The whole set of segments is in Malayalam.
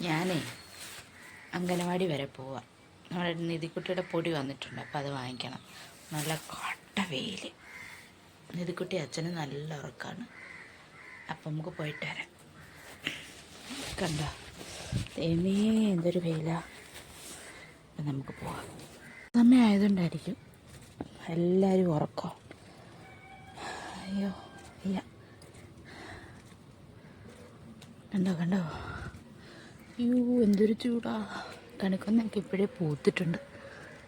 ഞാനേ അംഗനവാടി വരെ പോവാം. നമ്മുടെ നിധിക്കുട്ടിയുടെ പൊടി വന്നിട്ടുണ്ട്, അപ്പോൾ അത് വാങ്ങിക്കണം. നല്ല കട്ട വെയിൽ. നിധിക്കുട്ടി അച്ഛന് നല്ല ഉറക്കമാണ്. അപ്പം നമുക്ക് പോയിട്ട് വരാം. കണ്ടോ തേമേ എന്തൊരു വെയിലാ. അപ്പം നമുക്ക് പോവാം. സമയമായതുകൊണ്ടായിരിക്കും എല്ലാവരും ഉറക്കം. അയ്യോ ഇല്ല, കണ്ടോ കണ്ടോ. അയ്യോ എന്തൊരു ചൂടാ. കണിക്കൊന്നൊക്കെ ഇപ്പോഴേ പൂത്തിട്ടുണ്ട്.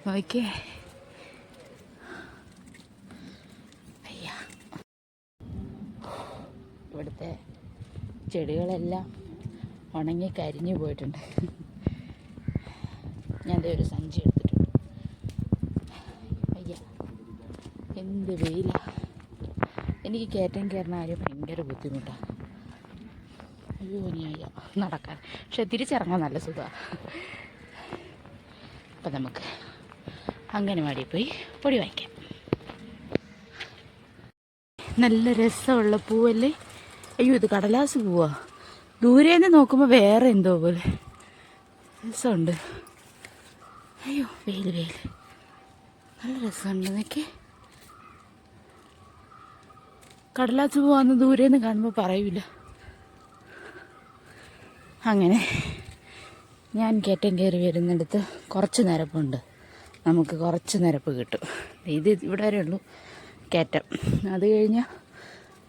നോക്കിയേ. അയ്യ, ഇവിടുത്തെ ചെടികളെല്ലാം ഉണങ്ങി കരിഞ്ഞു പോയിട്ടുണ്ട്. ഞാൻ ഒരു സഞ്ചി എടുത്തിട്ടുണ്ട്. അയ്യ എന്ത് വെയിലാ. എനിക്ക് കയറ്റം കയറുന്ന കാര്യം ഭയങ്കര ബുദ്ധിമുട്ടാണ്. അയ്യോ ഇനി അയ്യ നടക്കാൻ. പക്ഷെ തിരിച്ചിറങ്ങാൻ നല്ല സുഖമാണ്. അപ്പം നമുക്ക് അംഗനവാടിയിൽ പോയി പൊടി വാങ്ങിക്കാം. നല്ല രസമുള്ള പൂവല്ലേ. അയ്യോ ഇത് കടലാസ് പൂവാ. ദൂരേന്ന് നോക്കുമ്പോൾ വേറെ എന്തോ പോലെ രസമുണ്ട്. അയ്യോ വെയിൽ വെയിൽ നല്ല രസമുണ്ട്. എന്നൊക്കെ കടലാസ് പൂവാന്ന് ദൂരേന്ന് കാണുമ്പോൾ പറയൂല. അങ്ങനെ ഞാൻ കയറ്റം കയറി വരുന്നിടത്ത് കുറച്ച് നിരപ്പുണ്ട്. നമുക്ക് കുറച്ച് നിരപ്പ് കിട്ടും. ഇത് ഇവിടെ വരെ ഉള്ളൂ കയറ്റം. അത് കഴിഞ്ഞാൽ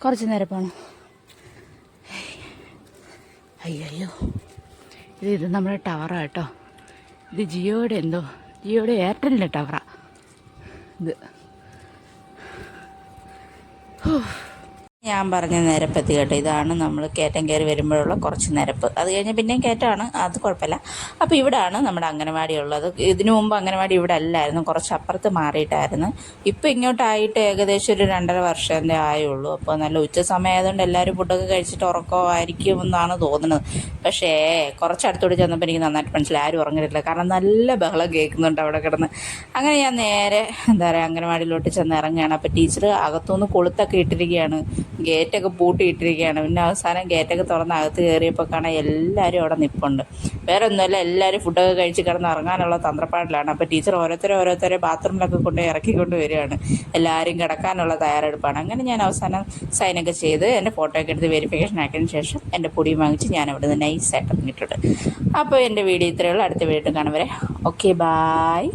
കുറച്ച് നിരപ്പാണ്. അയ്യോ ഇത് നമ്മുടെ ടവറാണ് കേട്ടോ. ഇത് ജിയോയുടെ ജിയോയുടെ എയർടെലിൻ്റെ ടവറാണ് ഇത്. ഞാൻ പറഞ്ഞ നിരപ്പെത്തി കേട്ടോ. ഇതാണ് നമ്മൾ കയറ്റം കയറി വരുമ്പോഴുള്ള കുറച്ച് നിരപ്പ്. അത് കഴിഞ്ഞ് പിന്നെയും കയറ്റമാണ്, അത് കുഴപ്പമില്ല. അപ്പോൾ ഇവിടാണ് നമ്മുടെ അംഗനവാടി ഉള്ളത്. ഇതിനു മുമ്പ് അംഗനവാടി ഇവിടെ അല്ലായിരുന്നു, കുറച്ച് അപ്പുറത്ത് മാറിയിട്ടായിരുന്നു. ഇപ്പോൾ ഇങ്ങോട്ടായിട്ട് ഏകദേശം ഒരു 2.5 വർഷത്തെ ആയുള്ളൂ. അപ്പോൾ നല്ല ഉച്ച സമയമായതുകൊണ്ട് എല്ലാവരും ഫുഡൊക്കെ കഴിച്ചിട്ട് ഉറക്കമായിരിക്കും എന്നാണ് തോന്നുന്നത്. പക്ഷേ കുറച്ചടുത്തോട്ട് ചെന്നപ്പോൾ എനിക്ക് നന്നായിട്ട് മനസ്സിലായി ആരും ഉറങ്ങരുന്നില്ല. കാരണം നല്ല ബഹളം കേൾക്കുന്നുണ്ട് അവിടെ കിടന്ന്. അങ്ങനെ ഞാൻ നേരെ അംഗനവാടിയിലോട്ട് ചെന്ന് ഇറങ്ങുകയാണ്. അപ്പോൾ ടീച്ചർ അകത്തുനിന്ന് കൊളുത്തൊക്കെ ഇട്ടിരിക്കുകയാണ്, ഗേറ്റൊക്കെ പൂട്ടിയിട്ടിരിക്കുകയാണ്. പിന്നെ അവസാനം ഗേറ്റൊക്കെ തുറന്ന് അകത്ത് കയറിയപ്പോൾ കാണാൻ എല്ലാവരും അവിടെ നിൽപ്പുണ്ട്. വേറെ ഒന്നുമല്ല, എല്ലാവരും ഫുഡൊക്കെ കഴിച്ച് കിടന്ന് ഇറങ്ങാനുള്ള തന്ത്രപ്പാടിലാണ്. അപ്പോൾ ടീച്ചർ ഓരോരുത്തരെ ബാത്റൂമിലൊക്കെ കൊണ്ട് ഇറക്കിക്കൊണ്ട് വരികയാണ്. എല്ലാവരും കിടക്കാനുള്ള തയ്യാറെടുപ്പാണ്. അങ്ങനെ ഞാൻ അവസാനം സൈനൊക്കെ ചെയ്ത് എൻ്റെ ഫോട്ടോയൊക്കെ എടുത്ത് വെരിഫിക്കേഷൻ ആക്കിയതിന് ശേഷം എൻ്റെ പൊടി വാങ്ങിച്ച് ഞാൻ അവിടെ നിന്ന് നൈസായിട്ട് ഇറങ്ങിയിട്ടുണ്ട്. അപ്പോൾ എൻ്റെ വീഡിയോ ഇത്രയേ ഉള്ളൂ. അടുത്ത വീഡിയോ കാണും വരെ ഓക്കെ ബായ്.